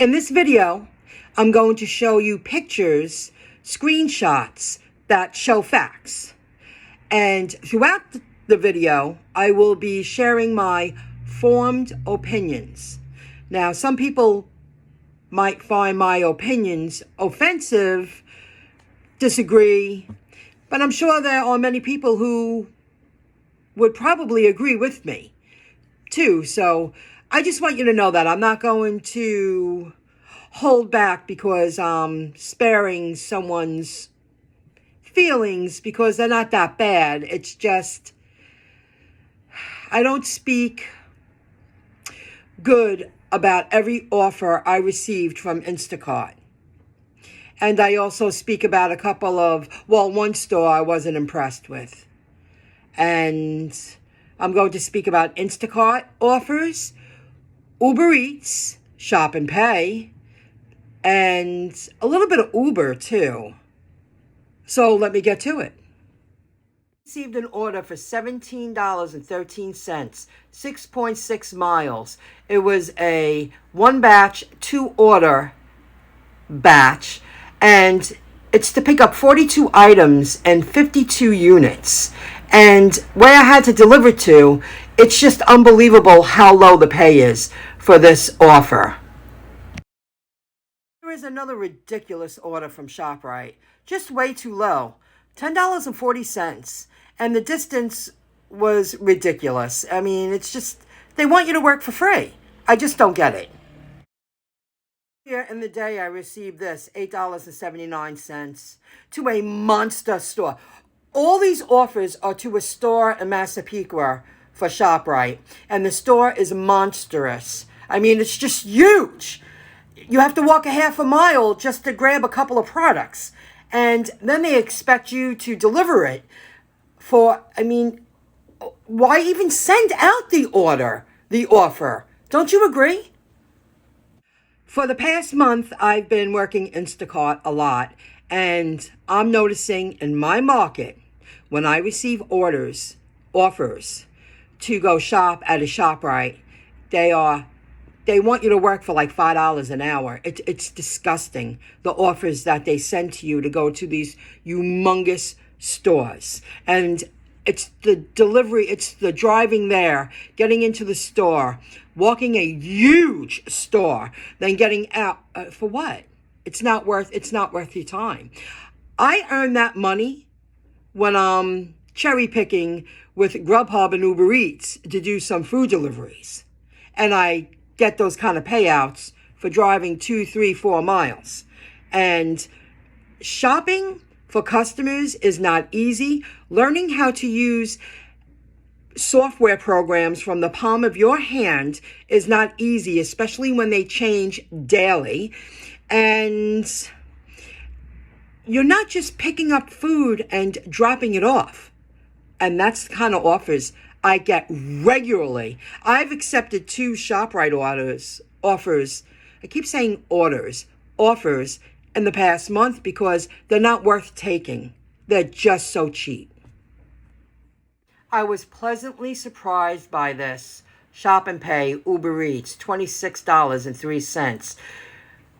In this video, I'm going to show you pictures, screenshots that show facts. And throughout the video, I will be sharing my formed opinions. Now, some people might find my opinions offensive, disagree, but I'm sure there are many people who would probably agree with me too. So I just want you to know that I'm not going to hold back because I'm sparing someone's feelings because they're not that bad. It's just, I don't speak good about every offer I received from InstaCart. And I also speak about a couple of, one store I wasn't impressed with. And I'm going to speak about InstaCart offers, UberEats, Shop and Pay, and a little bit of Uber too. So let me get to it. I received an order for $17.13, 6.6 miles. It was a one batch, two order batch, and it's to pick up 42 items and 52 units. And where I had to deliver to, it's just unbelievable how low the pay is for this offer. Here is another ridiculous order from ShopRite. Just way too low. $10.40. And the distance was ridiculous. I mean, it's just, they want you to work for free. I just don't get it. Here in the day, I received this, $8.79 to a monster store. All these offers are to a store in Massapequa for ShopRite, and the store is monstrous. I mean, it's just huge. You have to walk a half a mile just to grab a couple of products, and then they expect you to deliver it for, I mean, why even send out the offer? Don't you agree? For the past month, I've been working InstaCart a lot, and I'm noticing in my market, when I receive offers to go shop at a ShopRite, they want you to work for like $5 an hour. It's disgusting, the offers that they send to you to go to these humongous stores. And it's the delivery, it's the driving there, getting into the store, walking a huge store, then getting out. For what? It's not worth your time. I earn that money when I'm cherry picking with Grubhub and UberEats to do some food deliveries. And I get those kind of payouts for driving 2, 3, 4 miles. And shopping for customers is not easy. Learning how to use software programs from the palm of your hand is not easy, especially when they change daily. And you're not just picking up food and dropping it off. And that's the kind of offers I get regularly. I've accepted 2 ShopRite offers. I keep saying offers in the past month because they're not worth taking. They're just so cheap. I was pleasantly surprised by this. Shop and Pay, UberEats, $26.03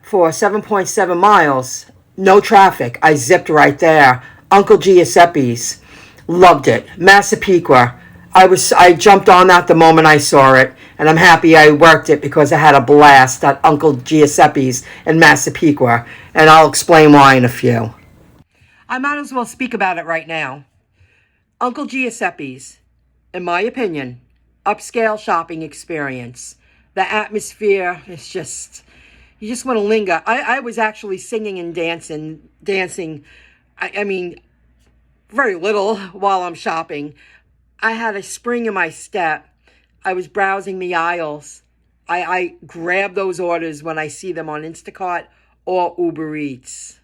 for 7.7 miles. No traffic. I zipped right there. Uncle Giuseppe's. Loved it. Massapequa. I jumped on that the moment I saw it, and I'm happy I worked it because I had a blast at Uncle Giuseppe's in Massapequa, and I'll explain why in a few. I might as well speak about it right now. Uncle Giuseppe's, in my opinion, upscale shopping experience. The atmosphere is just, you just want to linger. I was actually singing and dancing, I mean, very little while I'm shopping. I had a spring in my step. I was browsing the aisles. I grab those orders when I see them on InstaCart or UberEats.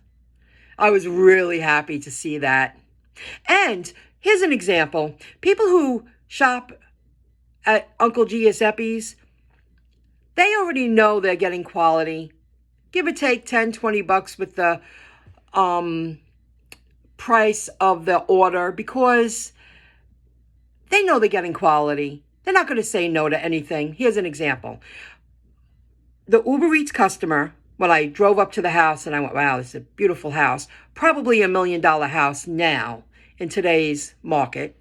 I was really happy to see that. And here's an example. People who shop at Uncle Giuseppe's, they already know they're getting quality. Give or take $10-20 with the price of the order because they know they're getting quality. They're not going to say no to anything. Here's an example. The Uber Eats customer, when I drove up to the house and I went, wow, this is a beautiful house, probably $1 million house now in today's market.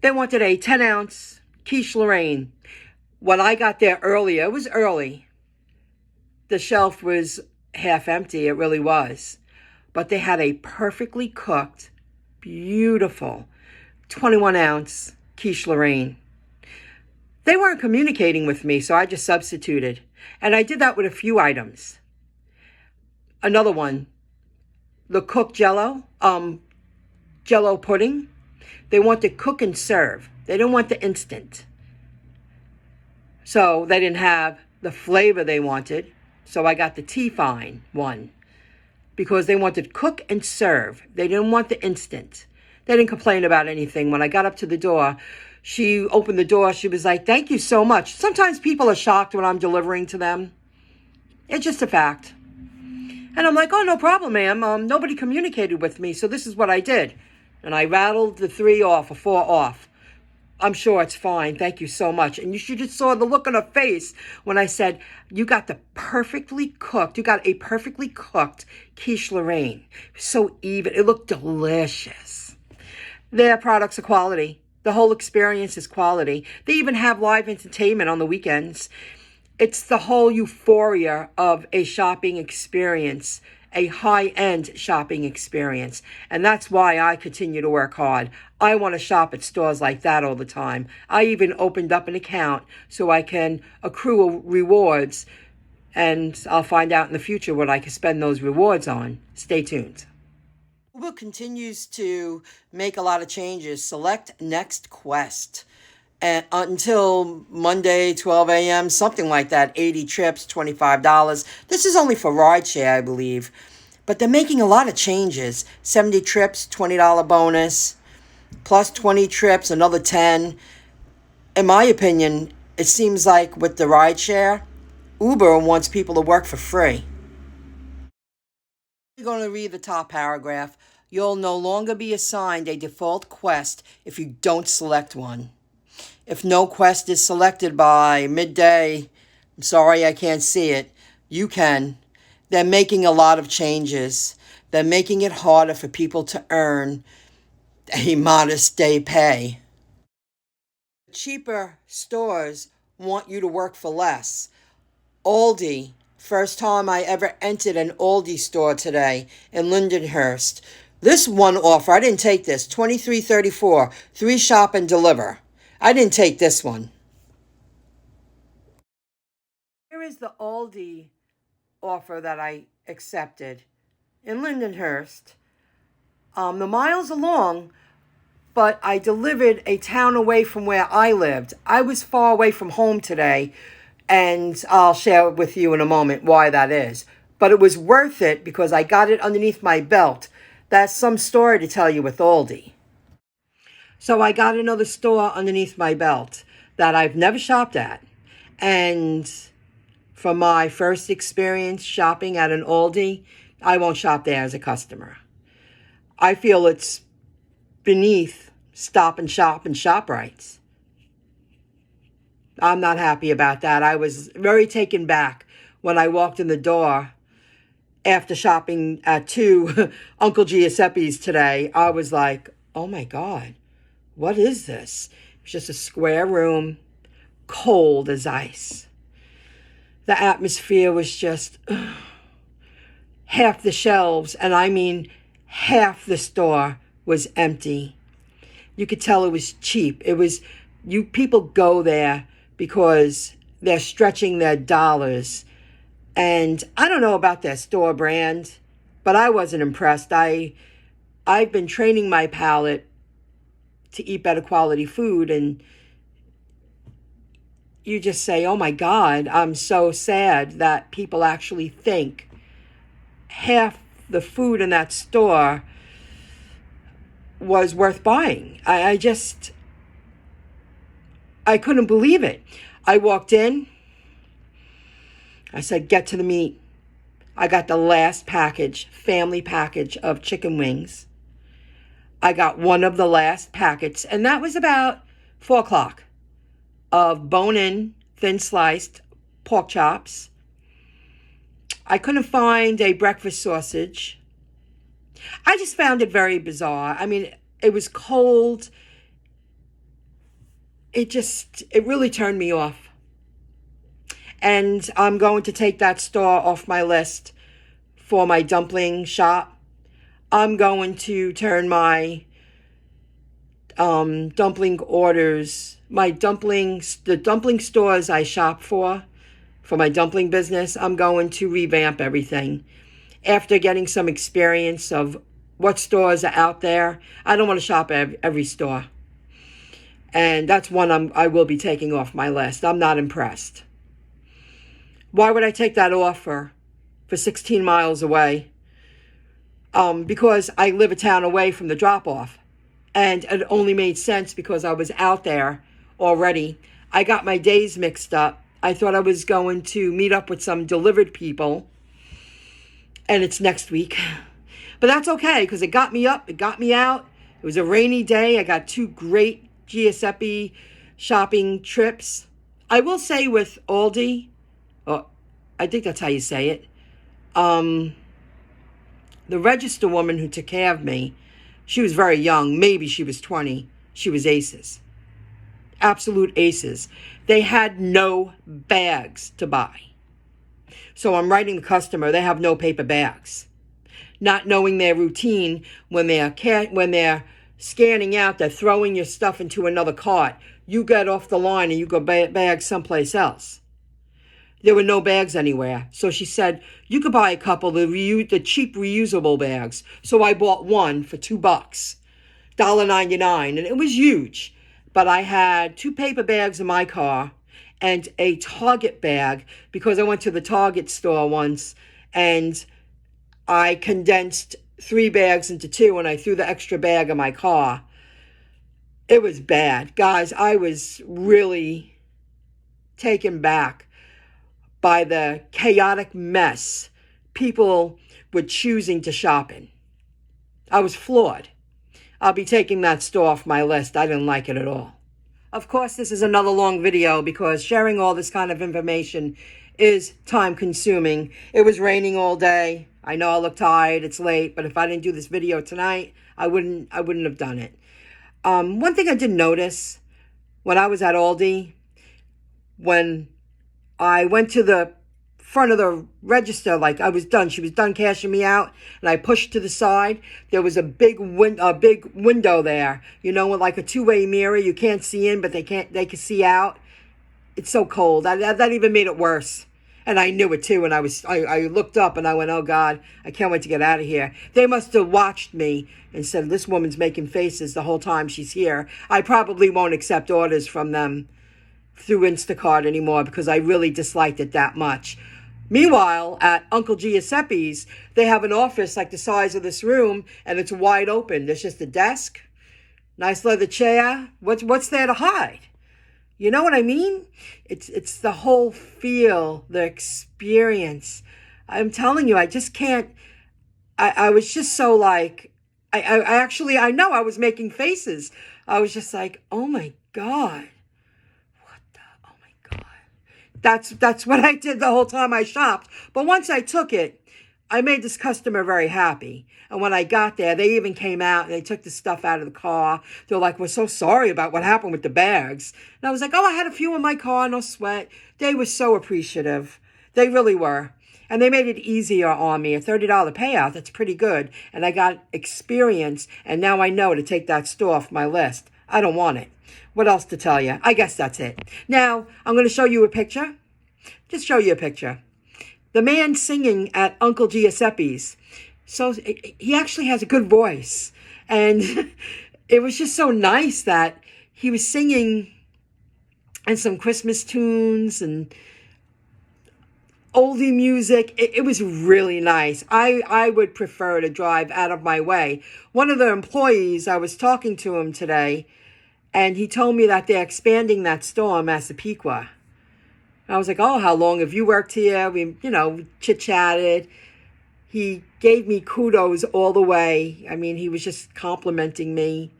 They wanted a 10-ounce quiche Lorraine. When I got there earlier, it was early. The shelf was half empty, it really was. But they had a perfectly cooked, beautiful 21-ounce quiche Lorraine. They weren't communicating with me, so I just substituted. And I did that with a few items. Another one, the cooked Jello pudding. They want to cook and serve. They don't want the instant. So they didn't have the flavor they wanted. So I got the T-Fine one because they wanted cook and serve. They didn't want the instant. They didn't complain about anything. When I got up to the door, she opened the door. She was like, thank you so much. Sometimes people are shocked when I'm delivering to them. It's just a fact. And I'm like, oh, no problem, ma'am. Nobody communicated with me, so this is what I did. And I rattled the 3 off or 4 off. I'm sure it's fine. Thank you so much. And you should just saw the look on her face when I said, you got a perfectly cooked quiche Lorraine. So even. It looked delicious. Their products are quality. The whole experience is quality. They even have live entertainment on the weekends. It's the whole euphoria of a shopping experience, a high-end shopping experience. And that's why I continue to work hard. I want to shop at stores like that all the time. I even opened up an account so I can accrue rewards, and I'll find out in the future what I can spend those rewards on. Stay tuned. Uber continues to make a lot of changes. Select next quest. And until Monday, 12 a.m., something like that, 80 trips, $25. This is only for rideshare, I believe. But they're making a lot of changes. 70 trips, $20 bonus, plus 20 trips, another 10. In my opinion, it seems like with the rideshare, Uber wants people to work for free. I'm going to read the top paragraph. You'll no longer be assigned a default quest if you don't select one. If no quest is selected by midday, I'm sorry I can't see it. You can. They're making a lot of changes. They're making it harder for people to earn a modest day pay. Cheaper stores want you to work for less. Aldi. First time I ever entered an Aldi store today in Lindenhurst. This one offer, I didn't take this, $23.34, 3 shop and deliver. I didn't take this one. Here is the Aldi offer that I accepted in Lindenhurst. The miles are long, but I delivered a town away from where I lived. I was far away from home today, and I'll share with you in a moment why that is. But it was worth it because I got it underneath my belt. That's some story to tell you with Aldi. So I got another store underneath my belt that I've never shopped at. And from my first experience shopping at an Aldi, I won't shop there as a customer. I feel it's beneath Stop and Shop and ShopRite's. I'm not happy about that. I was very taken back when I walked in the door after shopping at 2 Uncle Giuseppe's today. I was like, oh my God, what is this? It's just a square room, cold as ice. The atmosphere was just half the shelves, and I mean half the store was empty. You could tell it was cheap. It was, people go there because they're stretching their dollars. And I don't know about their store brand, but I wasn't impressed. I've been training my palate to eat better quality food, and you just say, oh my God, I'm so sad that people actually think half the food in that store was worth buying. I couldn't believe it. I walked in. I said, get to the meat. I got the last package, family package of chicken wings. I got one of the last packets, and that was about 4 o'clock, of bone-in, thin-sliced pork chops. I couldn't find a breakfast sausage. I just found it very bizarre. I mean, it was cold. It really turned me off. And I'm going to take that store off my list for my dumpling shop. I'm going to turn my dumpling orders, the dumpling stores I shop for my dumpling business, I'm going to revamp everything. After getting some experience of what stores are out there, I don't want to shop at every store. And that's one I will be taking off my list. I'm not impressed. Why would I take that offer for 16 miles away? Because I live a town away from the drop-off. And it only made sense because I was out there already. I got my days mixed up. I thought I was going to meet up with some delivered people. And it's next week. But that's okay because it got me up. It got me out. It was a rainy day. I got 2 great Giuseppe shopping trips. I will say with Aldi, I think that's how you say it. The register woman who took care of me, she was very young. Maybe she was 20. She was aces. Absolute aces. They had no bags to buy. So I'm writing the customer, they have no paper bags. Not knowing their routine, when they're scanning out, they're throwing your stuff into another cart. You get off the line and you go bag someplace else. There were no bags anywhere. So she said, you could buy a couple of the cheap reusable bags. So I bought one for $2, $1.99, and it was huge. But I had 2 paper bags in my car and a Target bag because I went to the Target store once and I condensed 3 bags into 2 and I threw the extra bag in my car. It was bad. Guys, I was really taken back by the chaotic mess people were choosing to shop in. I was floored. I'll be taking that store off my list. I didn't like it at all. Of course, this is another long video because sharing all this kind of information is time consuming. It was raining all day. I know I look tired. It's late, but if I didn't do this video tonight, I wouldn't have done it. One thing I did notice when I was at Aldi, when I went to the front of the register, like I was done. She was done cashing me out, and I pushed to the side. There was a big window there, with like a 2-way mirror. You can't see in, but they can see out. It's so cold. That even made it worse. And I knew it too. And I looked up and I went, oh God, I can't wait to get out of here. They must have watched me and said, this woman's making faces the whole time she's here. I probably won't accept orders from them through Instacart anymore because I really disliked it that much. Meanwhile, at Uncle Giuseppe's, they have an office like the size of this room, and it's wide open. There's just a desk, nice leather chair. What's there to hide? You know what I mean? It's the whole feel, the experience. I'm telling you, I just can't. I was just so like, I know I was making faces. I was just like, oh my God. That's what I did the whole time I shopped. But once I took it, I made this customer very happy. And when I got there, they even came out and they took the stuff out of the car. They're like, we're so sorry about what happened with the bags. And I was like, oh, I had a few in my car, no sweat. They were so appreciative. They really were. And they made it easier on me. A $30 payout, that's pretty good. And I got experience, and now I know to take that store off my list. I don't want it. What else to tell you? I guess that's it. Now, I'm going to show you a picture. Just show you a picture. The man singing at Uncle Giuseppe's. So he actually has a good voice. And it was just so nice that he was singing and some Christmas tunes and oldie music. It was really nice. I would prefer to drive out of my way. One of the employees, I was talking to him today, and he told me that they're expanding that store in Massapequa. I was like, oh, how long have you worked here? We, chit-chatted. He gave me kudos all the way. I mean, he was just complimenting me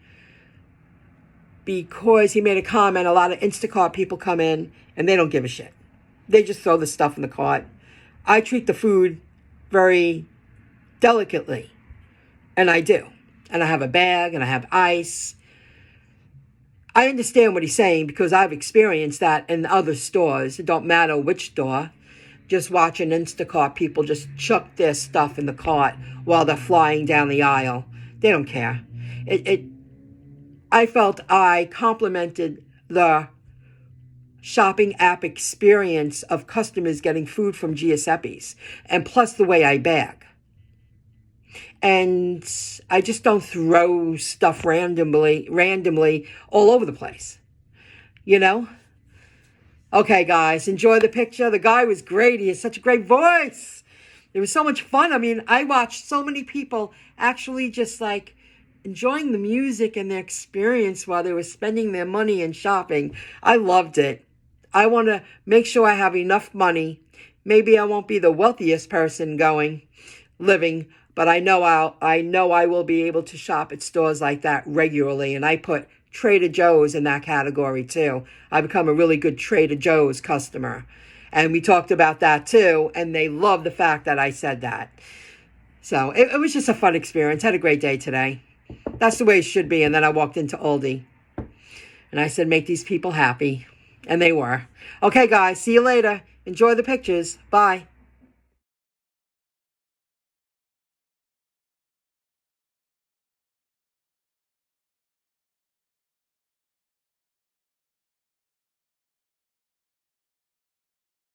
because he made a comment. A lot of Instacart people come in and they don't give a shit. They just throw the stuff in the cart. I treat the food very delicately, and I do. And I have a bag, and I have ice. I understand what he's saying because I've experienced that in other stores. It don't matter which store. Just watching InstaCart, people just chuck their stuff in the cart while they're flying down the aisle. They don't care. I felt I complimented the shopping app experience of customers getting food from Giuseppe's, and plus the way I bag. And I just don't throw stuff randomly all over the place. You know? Okay, guys, enjoy the picture. The guy was great. He has such a great voice. It was so much fun. I mean, I watched so many people actually just like enjoying the music and their experience while they were spending their money and shopping. I loved it. I want to make sure I have enough money. Maybe I won't be the wealthiest person living, but I know I will be able to shop at stores like that regularly. And I put Trader Joe's in that category too. I become a really good Trader Joe's customer. And we talked about that too. And they love the fact that I said that. So it was just a fun experience. Had a great day today. That's the way it should be. And then I walked into Aldi. And I said, make these people happy. And they were. Okay, guys. See you later. Enjoy the pictures. Bye.